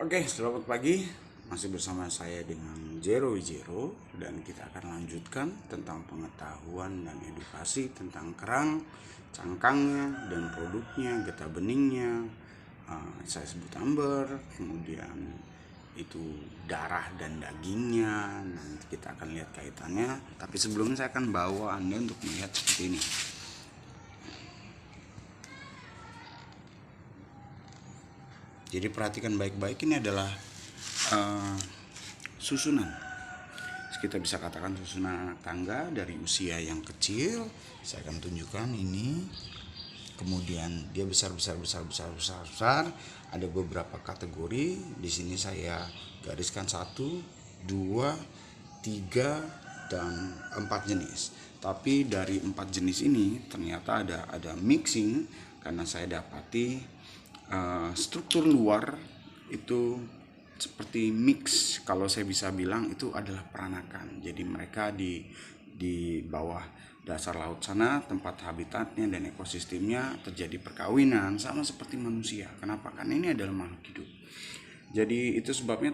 Oke, selamat pagi. Masih bersama saya dengan Jero Wijero dan kita akan lanjutkan tentang pengetahuan dan edukasi tentang kerang, cangkangnya dan produknya, getah beningnya. Saya sebut amber, kemudian itu darah dan dagingnya. Nanti kita akan lihat kaitannya. Tapi sebelumnya saya akan bawa Anda untuk melihat seperti ini. Jadi perhatikan baik-baik, ini adalah uh, susunan. Kita bisa katakan susunan anak tangga dari usia yang kecil. Saya akan tunjukkan ini. Kemudian dia besar. Ada beberapa kategori. Di sini saya gariskan 1, 2, 3, 4 jenis. Tapi dari 4 jenis ini ternyata ada mixing karena saya dapati struktur luar itu seperti mix. Kalau saya bisa bilang itu adalah peranakan. Jadi mereka di bawah dasar laut sana, tempat habitatnya dan ekosistemnya terjadi perkawinan sama seperti manusia. Kenapa? Karena ini adalah makhluk hidup. Jadi itu sebabnya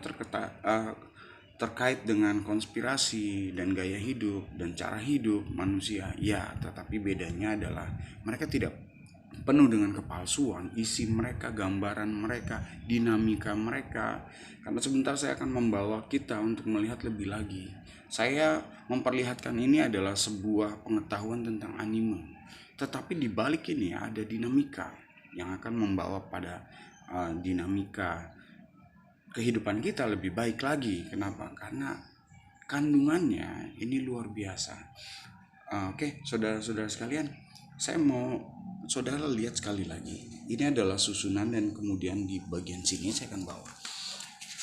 terkait dengan konspirasi dan gaya hidup dan cara hidup manusia. Ya, tetapi bedanya adalah mereka tidak penuh dengan kepalsuan, isi mereka, gambaran mereka, dinamika mereka. Karena sebentar saya akan membawa kita untuk melihat lebih lagi. Saya memperlihatkan ini adalah sebuah pengetahuan tentang anime. Tetapi di balik ini ada dinamika yang akan membawa pada dinamika kehidupan kita lebih baik lagi. Kenapa? Karena kandungannya ini luar biasa. Oke, saudara-saudara sekalian, saya mau saudara lihat sekali lagi. Ini adalah susunan dan kemudian di bagian sini saya akan bawa.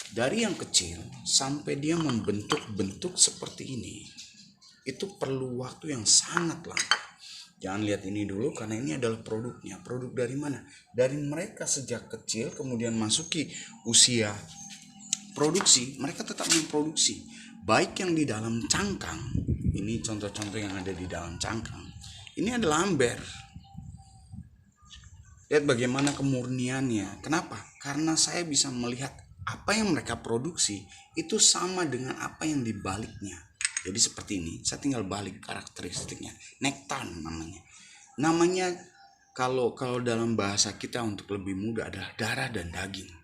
Dari yang kecil sampai dia membentuk-bentuk seperti ini, itu perlu waktu yang sangat lama. Jangan lihat ini dulu karena ini adalah produknya. Produk dari mana? Dari mereka sejak kecil kemudian masuki usia produksi, mereka tetap memproduksi. Baik yang di dalam cangkang, ini contoh-contoh yang ada di dalam cangkang. Ini adalah amber. Lihat bagaimana kemurniannya. Kenapa? Karena saya bisa melihat apa yang mereka produksi itu sama dengan apa yang dibaliknya. Jadi seperti ini. Saya tinggal balik karakteristiknya. Nektan namanya. Namanya kalau dalam bahasa kita untuk lebih mudah adalah darah dan daging.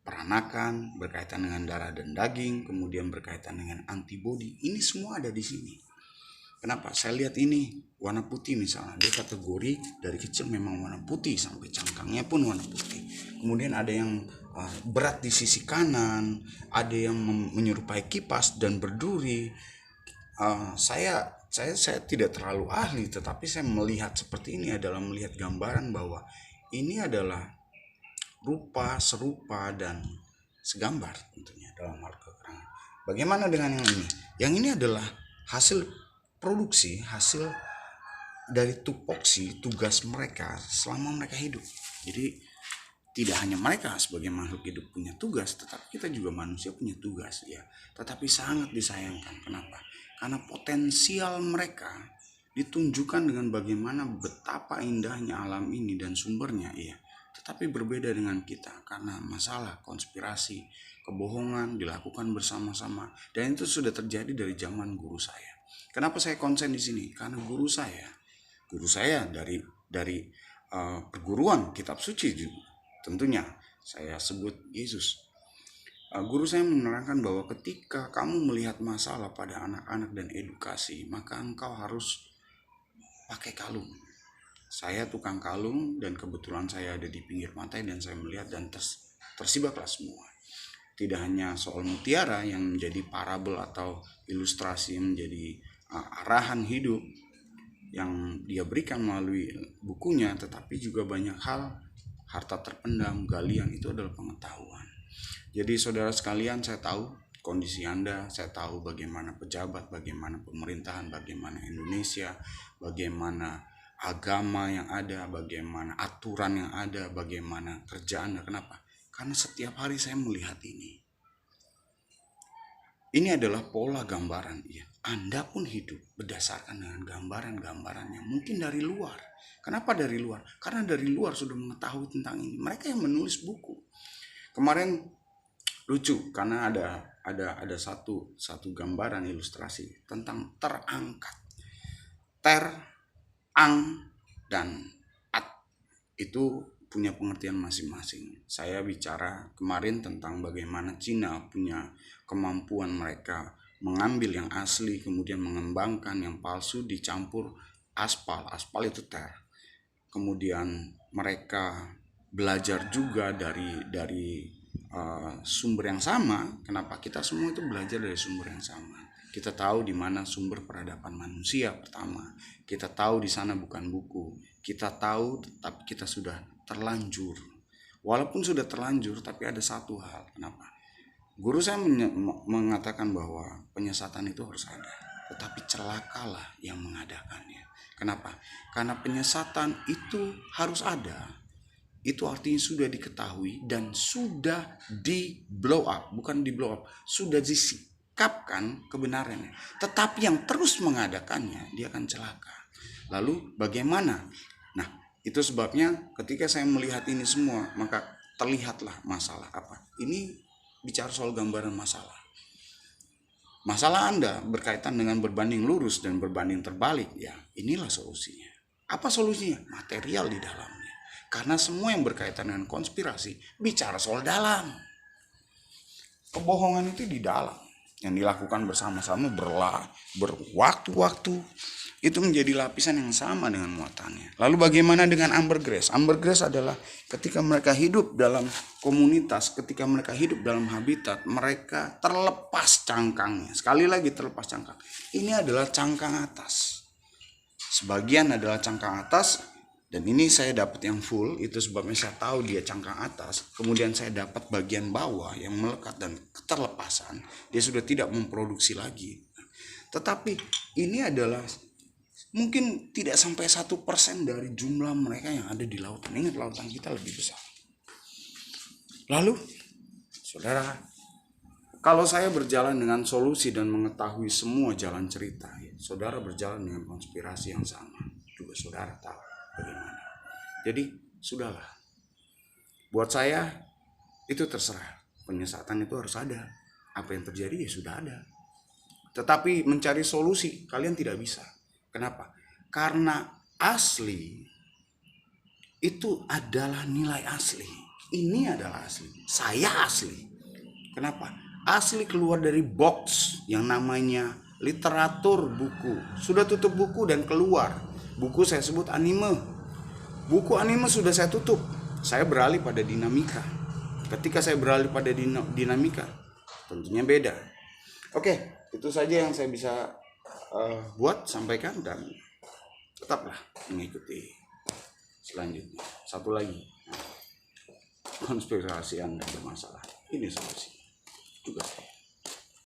Peranakan berkaitan dengan darah dan daging, kemudian berkaitan dengan antibodi. Ini semua ada di sini. Kenapa? Saya lihat ini warna putih misalnya. Dia kategori dari kecil memang warna putih sampai cangkangnya pun warna putih. Kemudian ada yang berat di sisi kanan, ada yang menyerupai kipas dan berduri. Saya tidak terlalu ahli, tetapi saya melihat seperti ini adalah melihat gambaran bahwa ini adalah rupa serupa dan segambar tentunya dalam hal keterangan. Bagaimana dengan yang ini? Yang ini adalah hasil produksi, hasil dari tupoksi tugas mereka selama mereka hidup. Jadi tidak hanya mereka sebagai makhluk hidup punya tugas, tetapi kita juga manusia punya tugas ya. Tetapi sangat disayangkan. Kenapa? Karena potensial mereka ditunjukkan dengan bagaimana betapa indahnya alam ini dan sumbernya ya. Tetapi berbeda dengan kita karena masalah konspirasi, kebohongan dilakukan bersama-sama dan itu sudah terjadi dari zaman guru saya. Kenapa saya konsen di sini? Karena guru saya dari perguruan kitab suci juga. Tentunya saya sebut Yesus. Guru saya menerangkan bahwa ketika kamu melihat masalah pada anak-anak dan edukasi, maka engkau harus pakai kalung. Saya tukang kalung dan kebetulan saya ada di pinggir pantai dan saya melihat dan tersibaklah semua. Tidak hanya soal mutiara yang menjadi parabel atau ilustrasi yang menjadi arahan hidup yang dia berikan melalui bukunya, tetapi juga banyak hal harta terpendam, galian itu adalah pengetahuan. Jadi saudara sekalian, saya tahu kondisi Anda, saya tahu bagaimana pejabat, bagaimana pemerintahan, bagaimana Indonesia, bagaimana agama yang ada, bagaimana aturan yang ada, bagaimana kerja Anda. Kenapa? Karena setiap hari saya melihat ini. Ini adalah pola gambaran ya. Anda pun hidup berdasarkan dengan gambaran-gambarannya. Mungkin dari luar. Kenapa dari luar? Karena dari luar sudah mengetahui tentang ini. Mereka yang menulis buku. Kemarin lucu karena ada satu gambaran ilustrasi tentang terangkat. Ter, ang, dan at itu punya pengertian masing-masing. Saya bicara kemarin tentang bagaimana Cina punya kemampuan mereka mengambil yang asli kemudian mengembangkan yang palsu dicampur aspal. Aspal itu ter. Kemudian mereka belajar juga dari sumber yang sama. Kenapa? Kita semua itu belajar dari sumber yang sama. Kita tahu di mana sumber peradaban manusia pertama. Kita tahu di sana bukan buku. Kita tahu, tapi kita sudah terlanjur. Walaupun sudah terlanjur, tapi ada satu hal. Kenapa? Guru saya mengatakan bahwa penyesatan itu harus ada, tetapi celakalah yang mengadakannya. Kenapa? Karena penyesatan itu harus ada. Itu artinya sudah diketahui dan sudah di blow up, bukan di blow up, sudah disikapkan kebenarannya. Tetapi yang terus mengadakannya, dia akan celaka. Lalu bagaimana? Nah, itu sebabnya ketika saya melihat ini semua, maka terlihatlah masalah apa. Ini bicara soal gambaran masalah. Masalah Anda berkaitan dengan berbanding lurus dan berbanding terbalik, ya inilah solusinya. Apa solusinya? Material di dalamnya. Karena semua yang berkaitan dengan konspirasi bicara soal dalam. Kebohongan itu di dalam. Yang dilakukan bersama-sama berwaktu-waktu. Itu menjadi lapisan yang sama dengan muatannya. Lalu bagaimana dengan ambergris? Ambergris adalah ketika mereka hidup dalam komunitas, ketika mereka hidup dalam habitat, mereka terlepas cangkangnya. Sekali lagi terlepas cangkang. Ini adalah cangkang atas. Sebagian adalah cangkang atas. Dan ini saya dapat yang full, itu sebabnya saya tahu dia cangkang atas. Kemudian saya dapat bagian bawah yang melekat dan keterlepasan. Dia sudah tidak memproduksi lagi. Tetapi ini adalah mungkin tidak sampai 1% dari jumlah mereka yang ada di lautan. Ingat, lautan kita lebih besar. Lalu, saudara, kalau saya berjalan dengan solusi dan mengetahui semua jalan cerita, ya, saudara berjalan dengan konspirasi yang sama. Juga saudara tahu bagaimana. Jadi sudahlah. Buat saya itu terserah. Penyesatan itu harus ada. Apa yang terjadi ya sudah ada. Tetapi mencari solusi kalian tidak bisa. Kenapa? Karena asli itu adalah nilai asli. Ini adalah asli. Saya asli. Kenapa? Asli keluar dari box yang namanya literatur buku. Sudah tutup buku dan keluar. Buku saya sebut anime. Buku anime sudah saya tutup. Saya beralih pada dinamika. Ketika saya beralih pada dinamika, tentunya beda. Oke, itu saja yang saya bisa sampaikan, dan tetaplah mengikuti selanjutnya. Satu lagi, konspirasi Anda bermasalah. Ini solusi juga.